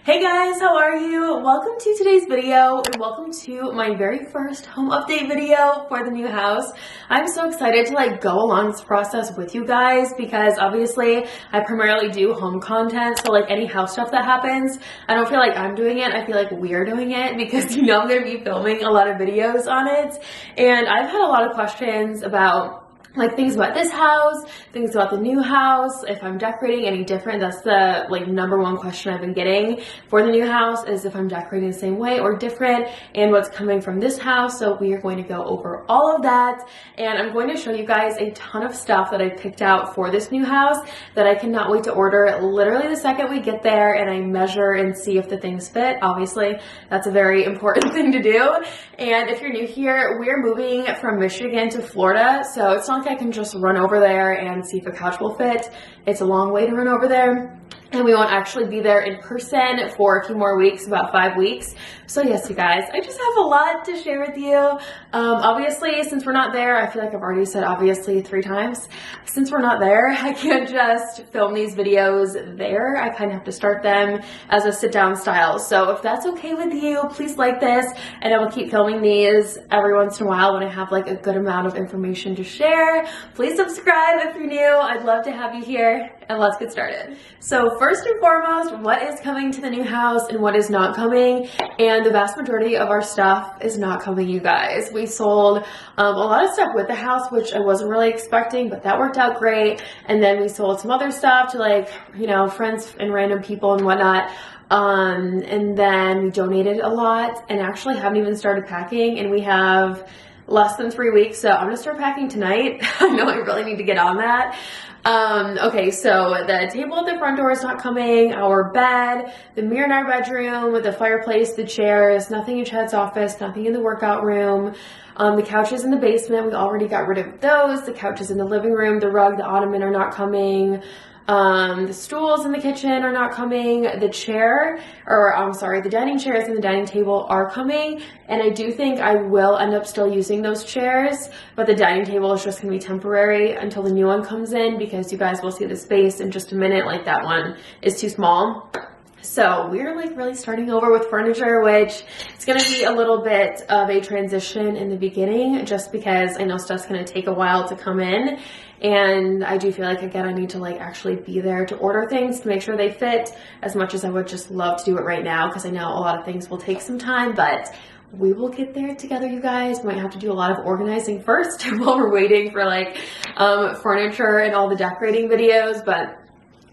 Hey guys, how are you? Welcome to today's video and welcome to my very first home update video for the new house. I'm so excited to go along this process with you guys because obviously I primarily do home content, so any house stuff that happens, I don't feel like I'm doing it, I feel like we're doing it because I'm going to be filming a lot of videos on it. And I've had a lot of questions about things about this house, things about the new house, if I'm decorating any different. That's the number one question I've been getting for the new house, is if I'm decorating the same way or different and what's coming from this house. So we are going to go over all of that, and I'm going to show you guys a ton of stuff that I picked out for this new house that I cannot wait to order literally the second we get there and I measure and see if the things fit. Obviously that's a very important thing to do. And if you're new here, we're moving from Michigan to Florida, so it's not like I can just run over there and see if a couch will fit. It's a long way to run over there, and we won't actually be there in person for a few more weeks, about 5 weeks. So yes, you guys, I just have a lot to share with you. Obviously, since we're not there, I feel like I've already said obviously 3 times. Since we're not there, I can't just film these videos there. I kind of have to start them as a sit down style. So if that's okay with you, please like this, and I will keep filming these every once in a while when I have a good amount of information to share. Please subscribe if you're new. I'd love to have you here, and let's get started. So first and foremost, what is coming to the new house and what is not coming? And the vast majority of our stuff is not coming, you guys. We sold a lot of stuff with the house, which I wasn't really expecting, but that worked out great. And then we sold some other stuff to friends and random people and whatnot. And then we donated a lot and actually haven't even started packing, and we have less than 3 weeks, so I'm gonna start packing tonight. I know I really need to get on that. Okay, so the table at the front door is not coming, our bed, the mirror in our bedroom, the fireplace, the chairs, nothing in Chad's office, nothing in the workout room. The couches in the basement, we already got rid of those. The couches in the living room, the rug, the ottoman are not coming. The stools in the kitchen are not coming. The dining chairs and the dining table are coming, and I do think I will end up still using those chairs, but the dining table is just gonna be temporary until the new one comes in, because you guys will see the space in just a minute. That one is too small. So we're really starting over with furniture, which it's going to be a little bit of a transition in the beginning, just because I know stuff's going to take a while to come in. And I do feel again, I need to actually be there to order things to make sure they fit, as much as I would just love to do it right now, because I know a lot of things will take some time, but we will get there together, you guys. We might have to do a lot of organizing first while we're waiting for furniture and all the decorating videos, but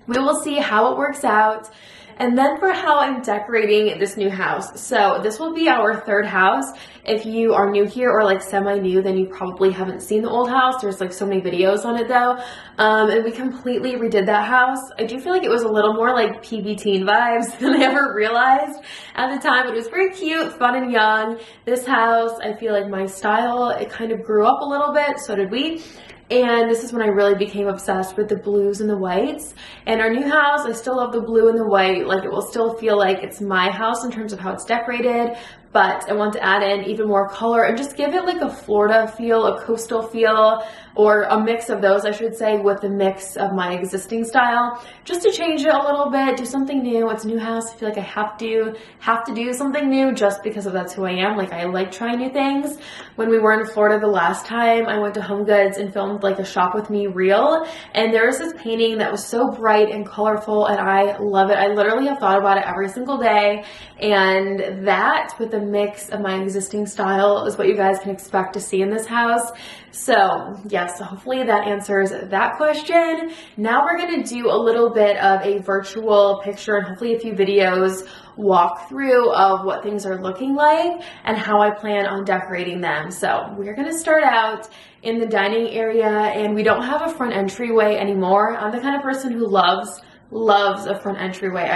we will see how it works out. And then for how I'm decorating this new house. So this will be our 3rd house. If you are new here or semi-new, then you probably haven't seen the old house. There's so many videos on it though. And we completely redid that house. I do feel it was a little more PB teen vibes than I ever realized at the time. It was very cute, fun, and young. This house, I feel my style, it kind of grew up a little bit, so did we. And this is when I really became obsessed with the blues and the whites. And our new house, I still love the blue and the white. It will still feel like it's my house in terms of how it's decorated, but I want to add in even more color and just give it a Florida feel, a coastal feel, or a mix of those, I should say, with the mix of my existing style, just to change it a little bit, do something new. It's a new house. I feel I have to do something new, just because of that's who I am. I like trying new things. When we were in Florida the last time, I went to Home Goods and filmed a shop with me reel, and there was this painting that was so bright and colorful, and I love it. I literally have thought about it every single day, and that with the mix of my existing style is what you guys can expect to see in this house. So yes, hopefully that answers that question. Now we're going to do a little bit of a virtual picture and hopefully a few videos walk through of what things are looking like and how I plan on decorating them. So we're going to start out in the dining area, and we don't have a front entryway anymore. I'm the kind of person who loves a front entryway.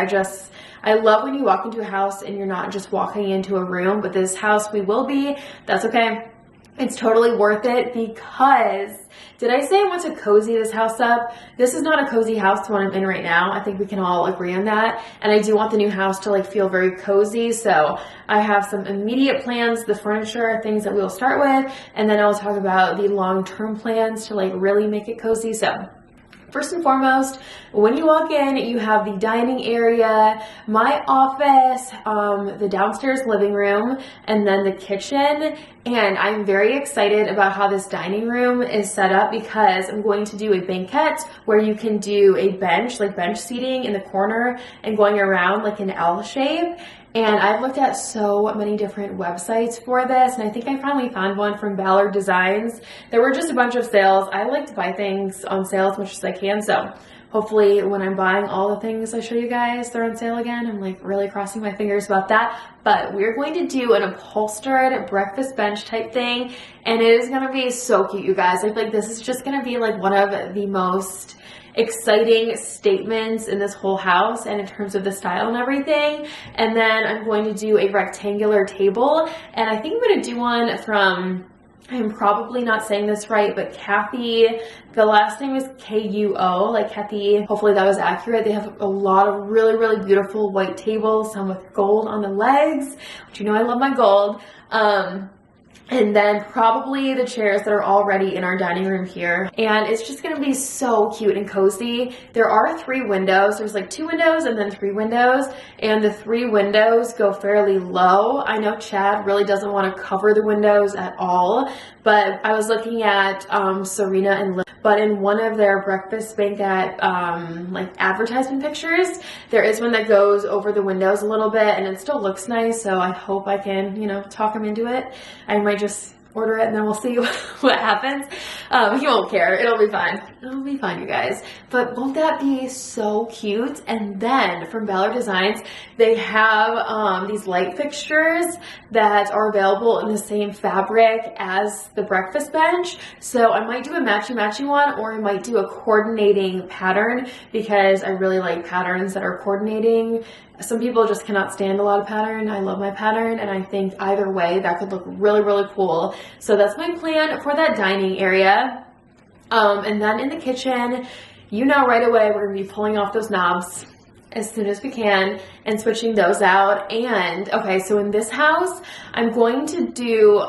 I love when you walk into a house and you're not just walking into a room, but this house we will be. That's okay. It's totally worth it, because did I say I want to cozy this house up? This is not a cozy house to what I'm in right now. I think we can all agree on that. And I do want the new house to feel very cozy. So I have some immediate plans, the furniture, things that we'll start with, and then I'll talk about the long-term plans to really make it cozy. So First and foremost, when you walk in, you have the dining area, my office, the downstairs living room, and then the kitchen. And I'm very excited about how this dining room is set up because I'm going to do a banquette where you can do a bench, like bench seating in the corner and going around like an L shape. And I've looked at so many different websites for this, and I think I finally found one from Ballard Designs. There were just a bunch of sales. I like to buy things on sale as much as I can, so hopefully when I'm buying all the things I show you guys, they're on sale again. I'm like really crossing my fingers about that. But we're going to do an upholstered breakfast bench type thing, and it is gonna be so cute, you guys. I feel like this is just gonna be like one of the most exciting statements in this whole house and in terms of the style and everything. And then I'm going to do a rectangular table, and I think I'm going to do one from, I'm probably not saying this right, but Kathy, the last name is Kuo, like Kathy, hopefully that was accurate. They have a lot of really, really beautiful white tables, some with gold on the legs, which you know I love my gold. And then probably the chairs that are already in our dining room here. And it's just gonna be so cute and cozy. There are 3 windows. There's like 2 windows and then 3 windows. And the 3 windows go fairly low. I know Chad really doesn't wanna cover the windows at all, but I was looking at Serena and Liz, but in one of their breakfast banquet like advertisement pictures, there is one that goes over the windows a little bit and it still looks nice. So I hope I can, you know, talk him into it. I might just order it and then we'll see what happens. He won't care. It'll be fine. It'll be fine, you guys. But won't that be so cute? And then from Ballard Designs, they have these light fixtures that are available in the same fabric as the breakfast bench. So I might do a matchy-matchy one, or I might do a coordinating pattern because I really like patterns that are coordinating. Some people just cannot stand a lot of pattern. I love my pattern, and I think either way that could look really, really cool. So that's my plan for that dining area. And then in the kitchen, you know right away we're gonna be pulling off those knobs as soon as we can and switching those out. And okay, so in this house, I'm going to do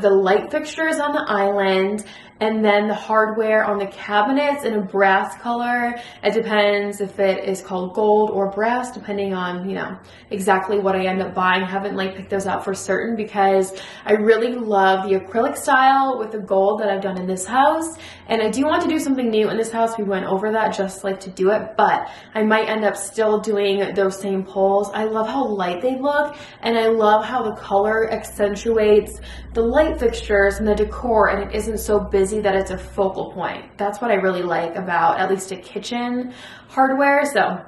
the light fixtures on the island and then the hardware on the cabinets in a brass color. It depends if it is called gold or brass, depending on, you know, exactly what I end up buying. I haven't like picked those out for certain because I really love the acrylic style with the gold that I've done in this house. And I do want to do something new in this house. We went over that just like to do it, but I might end up still doing those same poles. I love how light they look, and I love how the color accentuates the light fixtures and the decor, and it isn't so busy that it's a focal point. That's what I really like about at least a kitchen hardware. So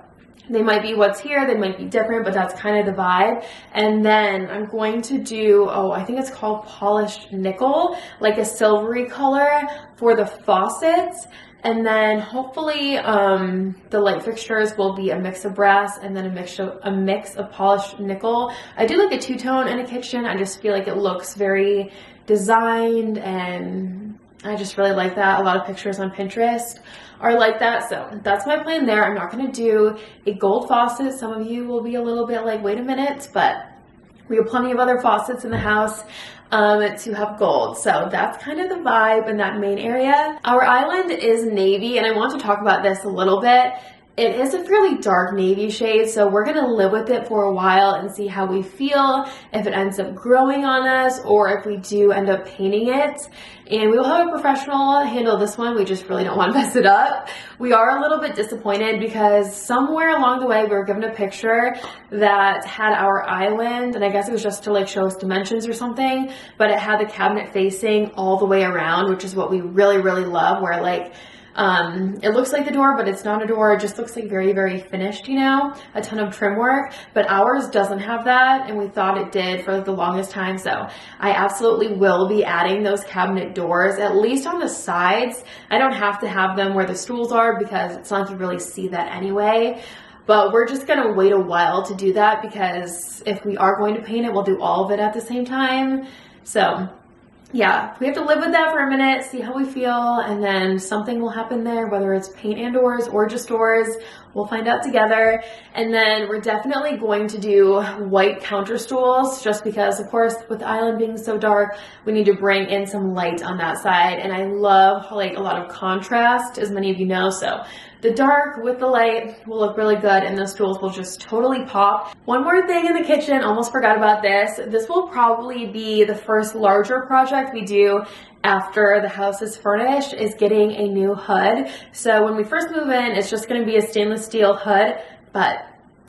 they might be what's here, they might be different, but that's kind of the vibe. And then I'm going to do, oh, I think it's called polished nickel, like a silvery color for the faucets. And then hopefully the light fixtures will be a mix of brass and then a mix of polished nickel. I do like a two-tone in a kitchen. I just feel like it looks very designed, and I just really like that. A lot of pictures on Pinterest are like that. So that's my plan there. I'm not going to do a gold faucet. Some of you will be a little bit like, wait a minute, but we have plenty of other faucets in the house to have gold. So that's kind of the vibe in that main area. Our island is navy, and I want to talk about this a little bit. It is a fairly dark navy shade, so we're gonna live with it for a while and see how we feel, if it ends up growing on us, or if we do end up painting it. And we will have a professional handle this one. We just really don't want to mess it up. We are a little bit disappointed because somewhere along the way we were given a picture that had our island, and I guess it was just to like show us dimensions or something, but it had the cabinet facing all the way around, which is what we really, really love, where like it looks like the door, but it's not a door. It just looks like very, very finished, you know, a ton of trim work, but ours doesn't have that, and we thought it did for the longest time. So I absolutely will be adding those cabinet doors, at least on the sides. I don't have to have them where the stools are because it's not like you really see that anyway. But we're just gonna wait a while to do that because if we are going to paint it, we'll do all of it at the same time. So yeah, we have to live with that for a minute, see how we feel, and then something will happen there, whether it's paint and doors or just doors, we'll find out together. And then we're definitely going to do white counter stools, just because, of course, with the island being so dark, we need to bring in some light on that side. And I love like a lot of contrast, as many of you know, so the dark with the light will look really good, and the stools will just totally pop. One more thing in the kitchen, almost forgot about this. This will probably be the first larger project we do after the house is furnished, is getting a new hood. So when we first move in, it's just going to be a stainless steel hood, but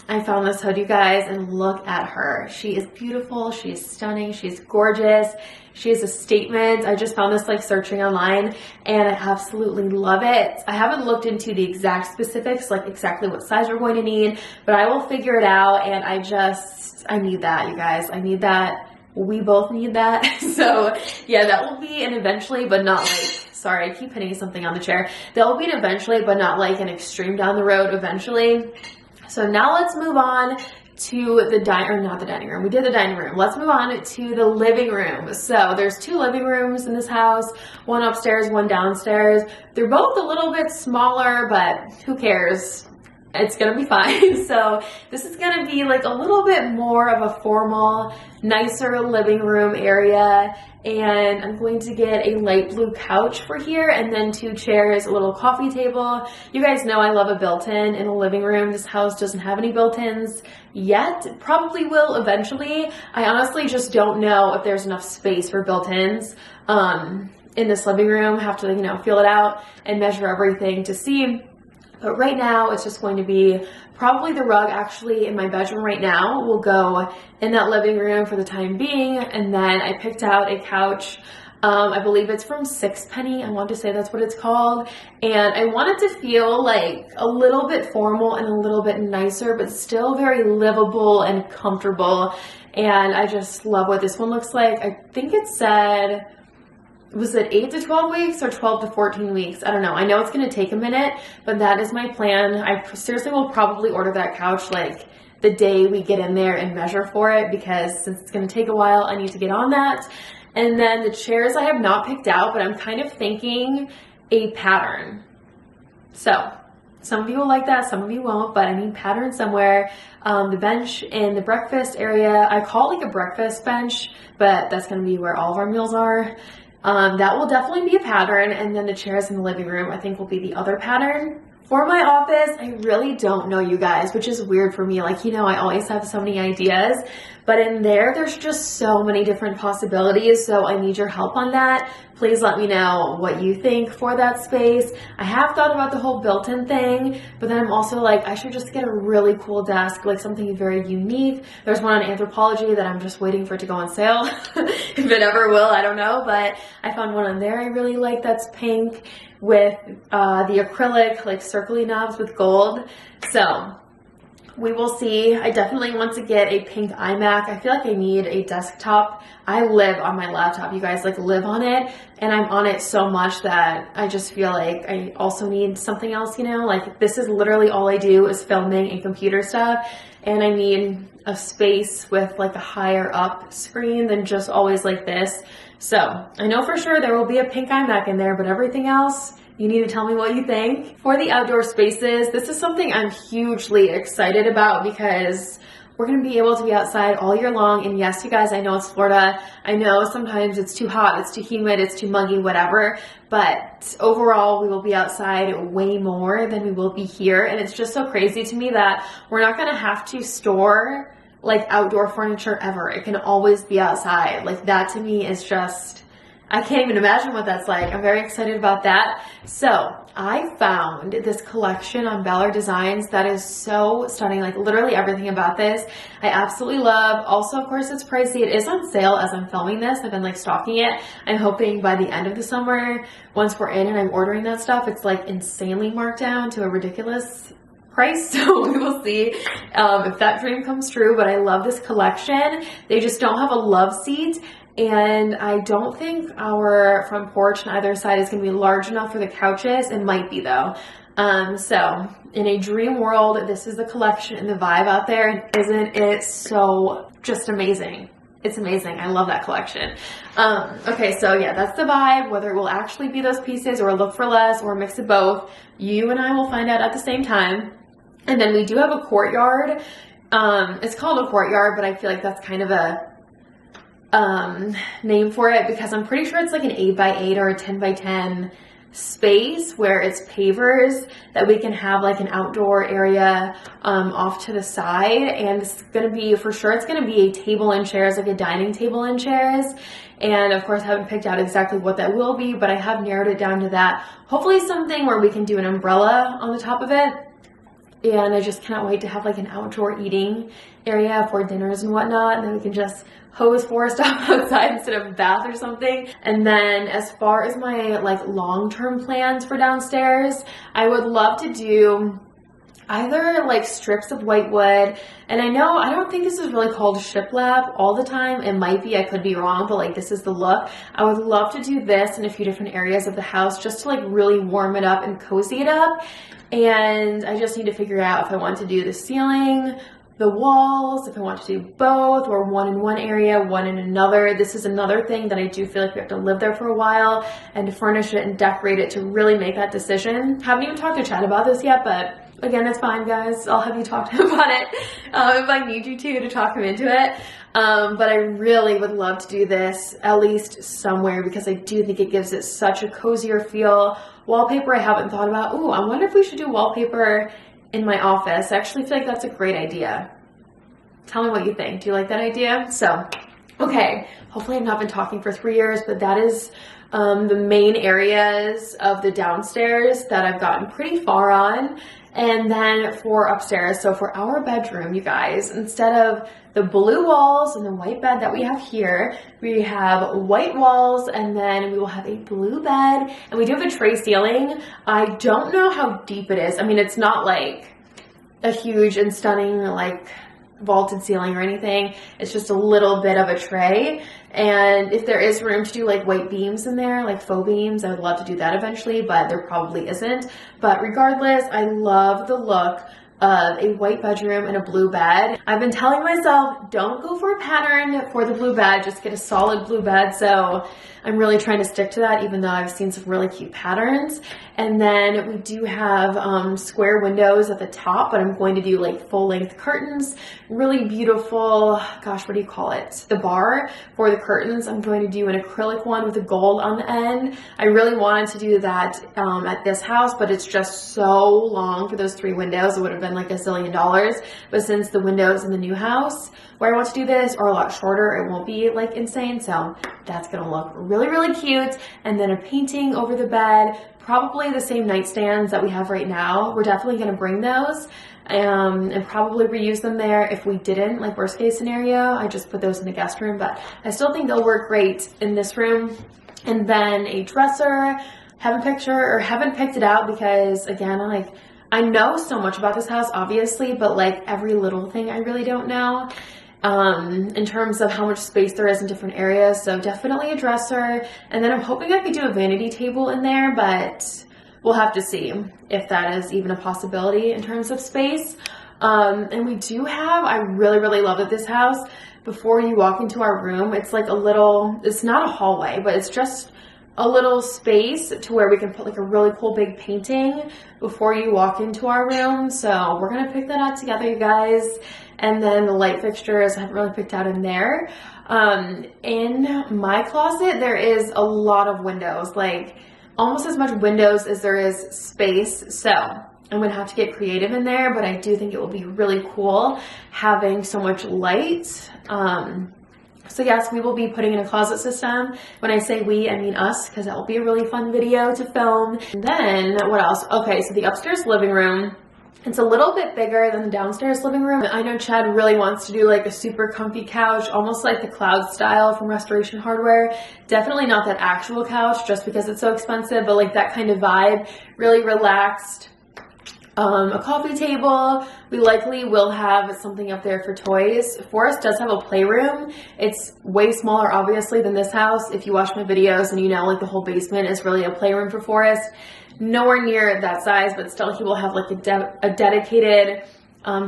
I found this hood, you guys, and look at her. She is beautiful, she is stunning, she's gorgeous, she is a statement. I just found this like searching online, and I absolutely love it. I haven't looked into the exact specifics, like exactly what size we're going to need, but I will figure it out. And I need that, you guys. I need that. We both need that. So yeah, that will be an eventually, but not like, sorry, I keep hitting something on the chair. That will be an eventually, but not like an extreme down the road eventually. So now let's move on to the not the dining room. We did the dining room. Let's move on to the living room. So there's 2 living rooms in this house, one upstairs, one downstairs. They're both a little bit smaller, but who cares? It's gonna be fine. So this is gonna be like a little bit more of a formal, nicer living room area. And I'm going to get a light blue couch for here, and then 2 chairs, a little coffee table. You guys know I love a built-in in a living room. This house doesn't have any built-ins yet. It probably will eventually. I honestly just don't know if there's enough space for built-ins in this living room. Have to, you know, feel it out and measure everything to see. But right now, it's just going to be probably the rug actually in my bedroom right now will go in that living room for the time being. And then I picked out a couch. I believe it's from Sixpenny. I want to say that's what it's called. And I want it to feel like a little bit formal and a little bit nicer, but still very livable and comfortable. And I just love what this one looks like. I think it said, was it 8 to 12 weeks or 12 to 14 weeks? I don't know. I know it's going to take a minute, but that is my plan. I seriously will probably order that couch like the day we get in there and measure for it, because since it's going to take a while, I need to get on that. And then the chairs I have not picked out, but I'm kind of thinking a pattern. So some of you will like that, some of you won't, but I need pattern somewhere. The bench in the breakfast area, I call it like a breakfast bench, but that's going to be where all of our meals are. That will definitely be a pattern, and then the chairs in the living room I think will be the other pattern. For my office, I really don't know, you guys, which is weird for me. Like, you know, I always have so many ideas, but in there's just so many different possibilities, so I need your help on that. Please let me know what you think for that space. I have thought about the whole built-in thing, but then I'm also like, I should just get a really cool desk, like something very unique. There's one on Anthropology that I'm just waiting for it to go on sale. If it ever will, I don't know, but I found one on there I really like that's pink with the acrylic like circly knobs with gold. So we will see. I definitely want to get a pink iMac. I feel like I need a desktop. I live on my laptop, you guys, like live on it, and I'm on it so much that I just feel like I also need something else, you know, like this is literally all I do is filming and computer stuff, and I need a space with like a higher up screen than just always like this. So I know for sure there will be a pink iMac in there, but everything else, you need to tell me what you think. For the outdoor spaces, this is something I'm hugely excited about because we're going to be able to be outside all year long. And yes, you guys, I know it's Florida. I know sometimes it's too hot, it's too humid, it's too muggy, whatever. But overall, we will be outside way more than we will be here. And it's just so crazy to me that we're not going to have to store like outdoor furniture ever. It can always be outside. Like that to me is just, I can't even imagine what that's like. I'm very excited about that. So I found this collection on Ballard Designs that is so stunning. Like literally everything about this I absolutely love. Also, of course, it's pricey. It is on sale as I'm filming this. I've been like stalking it. I'm hoping by the end of the summer, once we're in and I'm ordering that stuff, it's like insanely marked down to a ridiculous price. So we will see if that dream comes true. But I love this collection. They just don't have a love seat. And I don't think our front porch on either side is going to be large enough for the couches. It might be though. So in a dream world, this is the collection and the vibe out there. And isn't it so just amazing? It's amazing. I love that collection. Okay, so yeah, that's the vibe. Whether it will actually be those pieces or look for less or mix of both, you and I will find out at the same time. And then we do have a courtyard. It's called a courtyard, but I feel like that's kind of a name for it because I'm pretty sure it's like an 8x8 or a 10x10 space where it's pavers that we can have like an outdoor area off to the side. And it's gonna be, for sure, it's gonna be a table and chairs, like a dining table and chairs. And of course I haven't picked out exactly what that will be, but I have narrowed it down to that. Hopefully something where we can do an umbrella on the top of it. And I just cannot wait to have like an outdoor eating area for dinners and whatnot. And then we can just hose Forrest off outside instead of a bath or something. And then as far as my like long-term plans for downstairs, I would love to do either like strips of white wood. And I don't think this is really called shiplap all the time. It might be, I could be wrong, but like this is the look. I would love to do this in a few different areas of the house just to like really warm it up and cozy it up. And I just need to figure out if I want to do the ceiling, the walls, if I want to do both, or one in one area, one in another. This is another thing that I do feel like we have to live there for a while and to furnish it and decorate it to really make that decision. Haven't even talked to Chad about this yet, but again, it's fine, guys. I'll have you talk to him about it if I need you to talk him into it. But I really would love to do this at least somewhere because I do think it gives it such a cozier feel. Wallpaper I haven't thought about. Ooh, I wonder if we should do wallpaper in my office. I actually feel like that's a great idea. Tell me what you think. Do you like that idea? So, okay, hopefully I've not been talking for 3 years, but that is the main areas of the downstairs that I've gotten pretty far on. And then for upstairs, so for our bedroom, you guys, instead of the blue walls and the white bed that we have here, we have white walls, and then we will have a blue bed, and we do have a tray ceiling. I don't know how deep it is. I mean, it's not like a huge and stunning like vaulted ceiling or anything. It's just a little bit of a tray. And if there is room to do like white beams in there, like faux beams, I would love to do that eventually, but there probably isn't. But regardless, I love the look of a white bedroom and a blue bed. I've been telling myself, don't go for a pattern for the blue bed, just get a solid blue bed. So I'm really trying to stick to that, even though I've seen some really cute patterns. And then we do have square windows at the top, but I'm going to do like full length curtains, really beautiful, gosh, what do you call it? The bar for the curtains. I'm going to do an acrylic one with a gold on the end. I really wanted to do that at this house, but it's just so long for those 3 windows. It would have been like $1 zillion. But since the windows in the new house where I want to do this are a lot shorter, it won't be like insane. So that's gonna look really, really cute. And then a painting over the bed, probably the same nightstands that we have right now. We're definitely gonna bring those and probably reuse them there. If we didn't, like worst case scenario, I just put those in the guest room, but I still think they'll work great in this room. And then a dresser, haven't picked it out because again, I know so much about this house, obviously, but like every little thing I really don't know in terms of how much space there is in different areas. So definitely a dresser. And then I'm hoping I could do a vanity table in there, but we'll have to see if that is even a possibility in terms of space. And we do have, I really, really love it, this house. Before you walk into our room, it's like a little, it's not a hallway, but it's just a little space to where we can put like a really cool big painting before you walk into our room. So we're gonna pick that out together, you guys. And then the light fixtures I haven't really picked out in there. In my closet, there is a lot of windows, like almost as much windows as there is space. So I'm gonna have to get creative in there, but I do think it will be really cool having so much light. So yes, we will be putting in a closet system. When I say we, I mean us, because that will be a really fun video to film. And then what else? Okay, so the upstairs living room, it's a little bit bigger than the downstairs living room. I know Chad really wants to do like a super comfy couch, almost like the Cloud style from Restoration Hardware. Definitely not that actual couch just because it's so expensive, but like that kind of vibe, really relaxed. A coffee table. We likely will have something up there for toys. Forrest does have a playroom. It's way smaller, obviously, than this house. If you watch my videos and you know, like the whole basement is really a playroom for Forrest. Nowhere near that size, but still he will have like a dedicated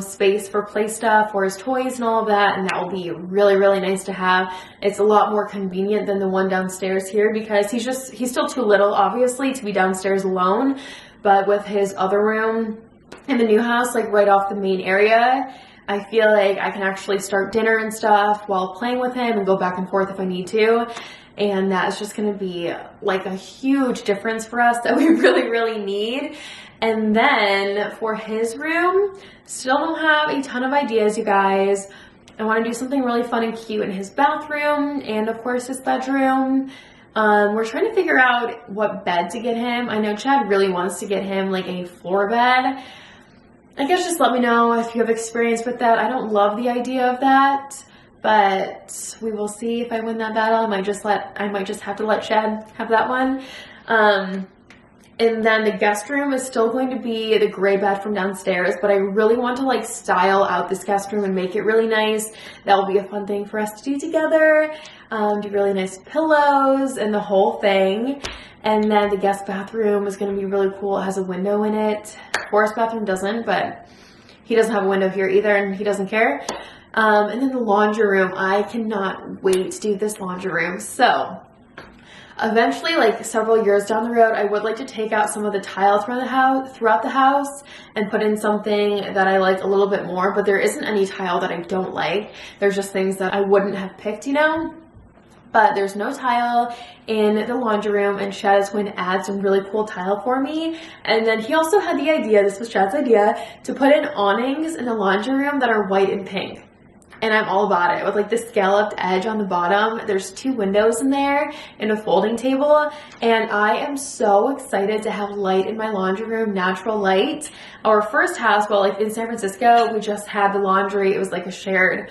space for play stuff for his toys and all of that, and that will be really, really nice to have. It's a lot more convenient than the one downstairs here because he's still too little, obviously, to be downstairs alone. But with his other room, in the new house, like right off the main area. I feel like I can actually start dinner and stuff while playing with him and go back and forth if I need to. And that is just going to be like a huge difference for us that we really need. And then for his room, still don't have a ton of ideas, you guys. I want to do something really fun and cute in his bathroom and of course his bedroom. We're trying to figure out what bed to get him. I know Chad really wants to get him like a floor bed. I guess just let me know if you have experience with that. I don't love the idea of that, but we will see if I win that battle. I might just have to let Chad have that one. And then the guest room is still going to be the gray bed from downstairs, but I really want to like style out this guest room and make it really nice. That will be a fun thing for us to do together. Do really nice pillows and the whole thing. And then the guest bathroom is going to be really cool. It has a window in it. Forest bathroom doesn't, but he doesn't have a window here either and he doesn't care. And then the laundry room. I cannot wait to do this laundry room. So eventually, like several years down the road, I would like to take out some of the tile throughout the house and put in something that I like a little bit more, but there isn't any tile that I don't like. There's just things that I wouldn't have picked, you know? But there's no tile in the laundry room, and Chad is going to add some really cool tile for me. And then he also had the idea, this was Chad's idea, to put in awnings in the laundry room that are white and pink. And I'm all about it, with like the scalloped edge on the bottom. There's 2 windows in there and a folding table. And I am so excited to have light in my laundry room, natural light. Our first house, well, like in San Francisco, we just had the laundry. It was like a shared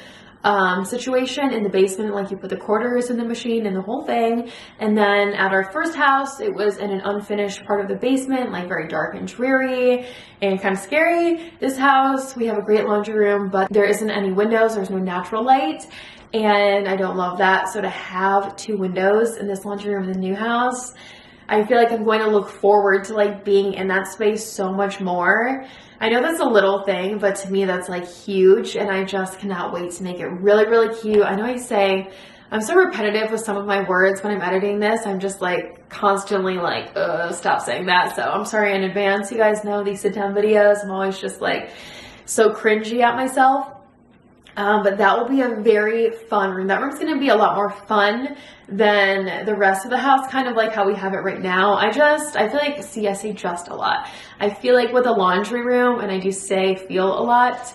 situation in the basement, like you put the quarters in the machine and the whole thing. And then at our first house, it was in an unfinished part of the basement, like very dark and dreary and kind of scary. This house, we have a great laundry room, but there isn't any windows. There's no natural light. And I don't love that. So to have 2 windows in this laundry room in the new house, I feel like I'm going to look forward to like being in that space so much more. I know that's a little thing, but to me that's like huge, and I just cannot wait to make it really cute. I know I say I'm so repetitive with some of my words when I'm editing this. I'm just like constantly like, stop saying that. So I'm sorry in advance. You guys know these sit down videos, I'm always just like so cringy at myself. But that will be a very fun room. That room's going to be a lot more fun than the rest of the house, kind of like how we have it right now. I feel like, I say just a lot. I feel like with a laundry room, and I do say feel a lot,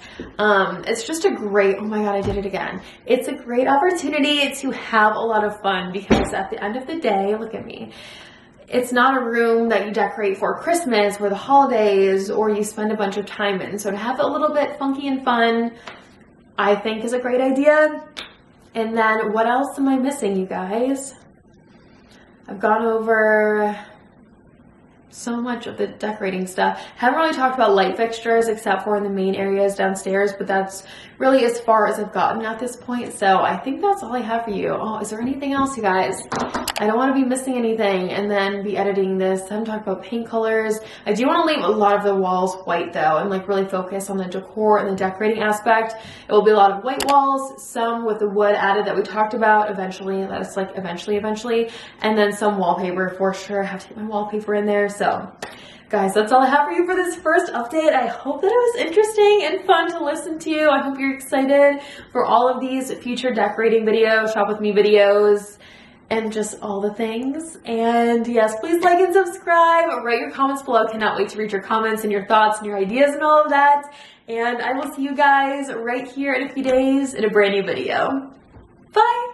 it's just a great, oh my God, I did it again. It's a great opportunity to have a lot of fun, because at the end of the day, look at me. It's not a room that you decorate for Christmas or the holidays, or you spend a bunch of time in. So to have it a little bit funky and fun, I think is a great idea. And then what else am I missing, you guys? I've gone over so much of the decorating stuff. Haven't really talked about light fixtures except for in the main areas downstairs, but that's really as far as I've gotten at this point. So I think that's all I have for you. Oh, is there anything else, you guys? I don't want to be missing anything and then be editing this. I haven't talked about paint colors. I do want to leave a lot of the walls white though, and like really focus on the decor and the decorating aspect. It will be a lot of white walls, some with the wood added that we talked about eventually. That's like eventually. And then some wallpaper for sure. I have to get my wallpaper in there. So guys, that's all I have for you for this first update. I hope that it was interesting and fun to listen to. I hope you're excited for all of these future decorating videos, shop with me videos, and just all the things. And yes, please like and subscribe, write your comments below. Cannot wait to read your comments and your thoughts and your ideas and all of that. And I will see you guys right here in a few days in a brand new video. Bye.